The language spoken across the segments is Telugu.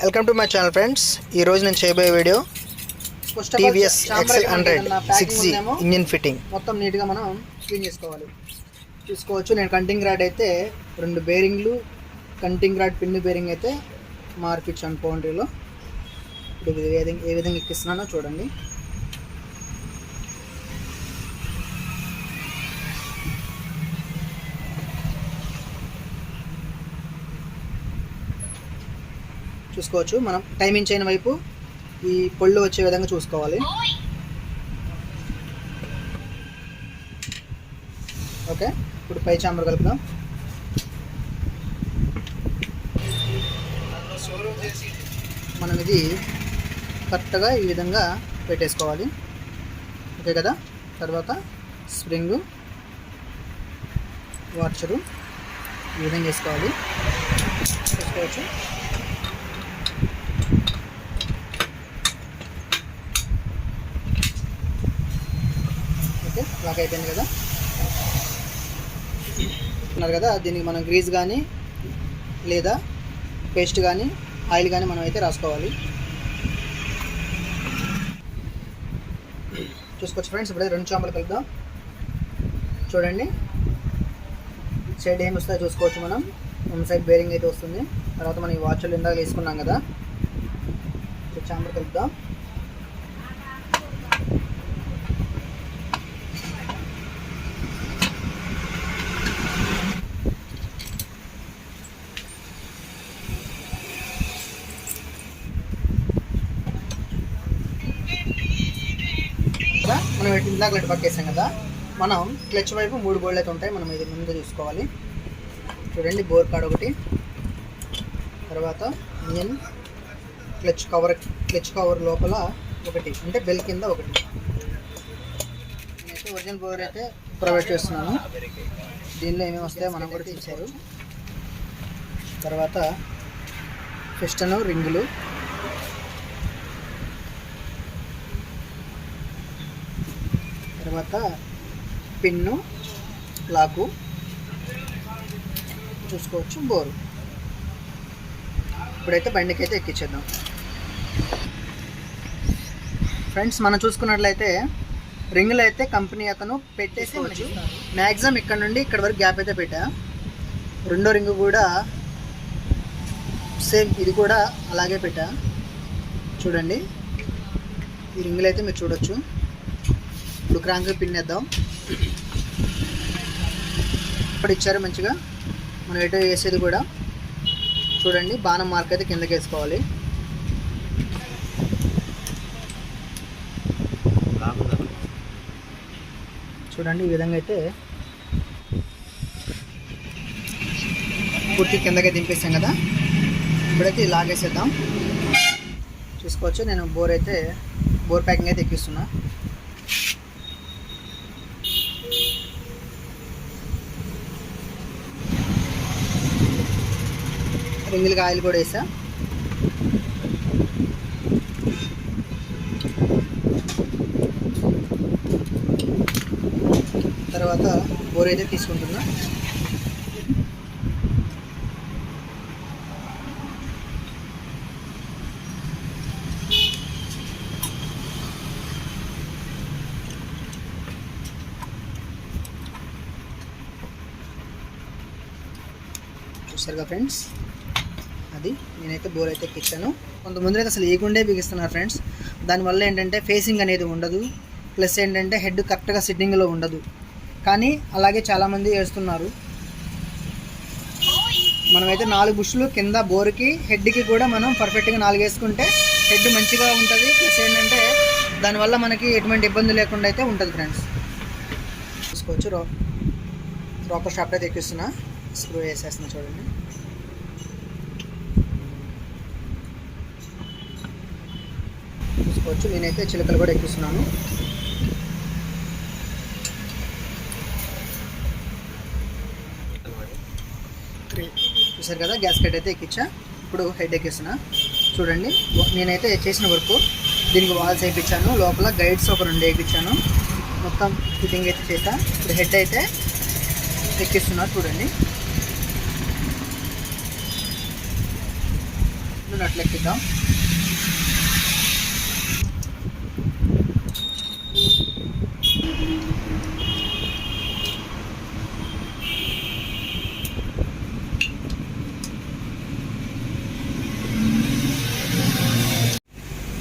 Welcome to my channel friends. ఈరోజు నేను చేయబోయే video TVS Excel 100 6G engine fitting. మొత్తం నీట్గా మనం క్లీన్ చేసుకోవాలి. చూసుకోవచ్చు, నేను కంటింగ్ రాడ్ అయితే 2 బేరింగ్లు, కంటింగ్ రాడ్ పిన్ బేరింగ్ అయితే మార్పిచ్చాను పౌండరీలో. ఇప్పుడు ఏ విధంగా ఎక్కిస్తున్నానో చూడండి. చూసుకోవచ్చు, మనం టైమింగ్ చేయని వైపు ఈ పొళ్ళు వచ్చే విధంగా చూసుకోవాలి. ఓకే, ఇప్పుడు పై చాంబర్ కలుపుదాం. మనం ఇది కరెక్ట్గా ఈ విధంగా పెట్టేసుకోవాలి. ఓకే కదా. తర్వాత స్ప్రింగు, వాచరు ఈ విధంగా వేసుకోవాలి. చూసుకోవచ్చు, లాక్ అయిపోయింది కదా. ఉన్నారు కదా, దీనికి మనం గ్రీజ్ కానీ లేదా పేస్ట్ కానీ ఆయిల్ కానీ మనం అయితే రాసుకోవాలి. చూసుకోవచ్చు ఫ్రెండ్స్, ఇప్పుడైతే 2 చాంబర్లు కలుపుదాం. చూడండి, సైడ్ ఏం వస్తుందో చూసుకోవచ్చు. మనం సైడ్ బేరింగ్ అయితే వస్తుంది. తర్వాత మనం ఈ వాచ్లు ఇందాక వేసుకున్నాం కదా, చాంబర్ కలుపుదాం. మనం ఇందాక లెట్ పక్కేసాం కదా, మనం క్లచ్ వైపు 3 బోర్డులు అయితే ఉంటాయి. మనం ఇది ముందు చూసుకోవాలి. చూడండి, బోర్ కార్డ్ ఒకటి, తర్వాత ఇంజన్ క్లచ్ కవర్ లోపల ఒకటి, అంటే బెల్ కింద ఒకటి. నేనైతే ఒరిజినల్ బోర్ అయితే ప్రొవైడ్ చేస్తున్నాను. దీనిలో ఏమేమి వస్తాయో మనం కూడా ఇచ్చారు. తర్వాత పిస్టన్, రింగులు, తర్వాత పిన్ను, లాకు, చూసుకోవచ్చు, బోరు. ఇప్పుడైతే బండికి అయితే ఎక్కించేద్దాం. ఫ్రెండ్స్, మనం చూసుకున్నట్లయితే రింగులు అయితే కంపెనీ అతను పెట్టేసి మ్యాక్సిమం ఇక్కడ నుండి ఇక్కడ వరకు గ్యాప్ అయితే పెట్టా. రెండో రింగు కూడా సేమ్, ఇది కూడా అలాగే పెట్టా. చూడండి, ఈ రింగులు అయితే మీరు చూడొచ్చు. ఇప్పుడు క్రాంక్ పిన్ వేద్దాం. ఇప్పుడు ఇచ్చారు మంచిగా. మనం ఎటో వేసేది కూడా చూడండి, బాణం మార్క్ అయితే కిందకి వేసుకోవాలి. చూడండి, ఈ విధంగా అయితే పూర్తి కిందకే దింపేసాం కదా. ఇప్పుడైతే లాగేసేద్దాం. చూసుకోవచ్చు, నేను బోర్ ప్యాకింగ్ అయితే ఎక్కిస్తున్నా. రింగులకి ఆయిల్ కూడా వేసా. తర్వాత బోర్ అయితే తీసుకుంటున్నా. చూసారుగా ఫ్రెండ్స్, అది నేనైతే బోర్ అయితే ఎక్కించాను. కొంతమంది అయితే అసలు ఏకుండే బిగిస్తున్నారు ఫ్రెండ్స్. దానివల్ల ఏంటంటే ఫేసింగ్ అనేది ఉండదు, ప్లస్ ఏంటంటే హెడ్ కరెక్ట్గా సిట్టింగ్లో ఉండదు. కానీ అలాగే చాలామంది వేస్తున్నారు. మనమైతే 4 బుష్లు కింద బోర్కి, హెడ్కి కూడా మనం పర్ఫెక్ట్గా 4 వేసుకుంటే హెడ్ మంచిగా ఉంటుంది. ప్లస్ ఏంటంటే దానివల్ల మనకి ఎటువంటి ఇబ్బంది లేకుండా అయితే ఉంటుంది ఫ్రెండ్స్. చూసుకోవచ్చు, రాపర్ షాఫ్ట్ అయితే ఎక్కిస్తున్నా. స్క్రూ వేసేస్తున్నా. చూడండి, చూసుకోవచ్చు, నేనైతే చిలకలు కూడా ఎక్కిస్తున్నాను. చూసారు కదా, గ్యాస్ కట్ అయితే ఎక్కించా. ఇప్పుడు హెడ్ ఎక్కిస్తున్నా. చూడండి, నేనైతే చేసిన వర్క్ దీనికి వాల్స్ వేయించాను. లోపల గైడ్స్ ఒక 2 వేయించాను. మొత్తం ఫిట్టింగ్ అయితే చేసా. ఇప్పుడు హెడ్ అయితే ఎక్కిస్తున్నారు. చూడండి, ఇప్పుడు నట్లు ఎక్కిద్దాం.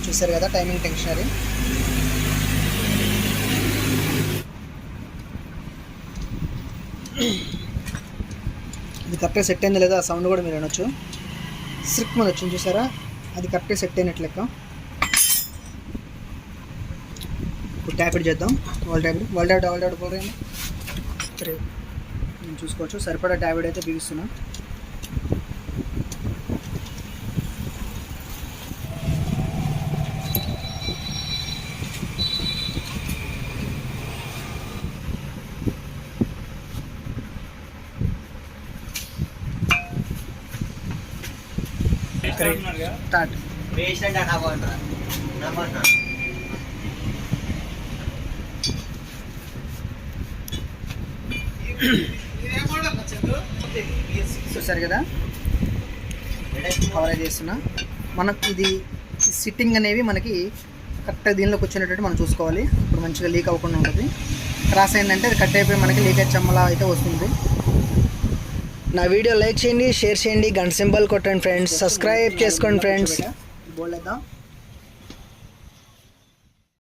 చూసారు కదా టైమింగ్ టెన్షనరీ. ఇది కరెక్ట్గా సెట్ అయింది లేదా సౌండ్ కూడా మీరు వినొచ్చు. స్ట్రిక్ మీద వచ్చింది చూసారా, అది కరెక్ట్గా సెట్ అయినట్లు లెక్క. ఇప్పుడు ట్యాపిడ్ చేద్దాం. వాల్ ట్యాపిడ్ పోరేయండి. నేను చూసుకోవచ్చు సరిపడా ట్యాపిడ్ అయితే బిగిస్తున్నా. స్టార్ట్. చూసారు కదా కవరేజ్ చేస్తున్నా. మనకు ఇది సిట్టింగ్ అనేవి మనకి కరెక్ట్గా దీనిలోకి వచ్చేటట్టు మనం చూసుకోవాలి. ఇప్పుడు మంచిగా లీక్ అవ్వకుండా ఉంటుంది. క్రాస్ అయిందంటే అది కట్ అయిపోయి మనకి లీక్ అయ్యే చెమ్మలా అయితే వస్తుంది. నా వీడియో లైక్ చేయండి, షేర్ చేయండి, గంట సింబల్ కొట్టండి ఫ్రెండ్స్, సబ్స్క్రైబ్ చేసుకోండి ఫ్రెండ్స్. బోల్డ్ వేద్దాం.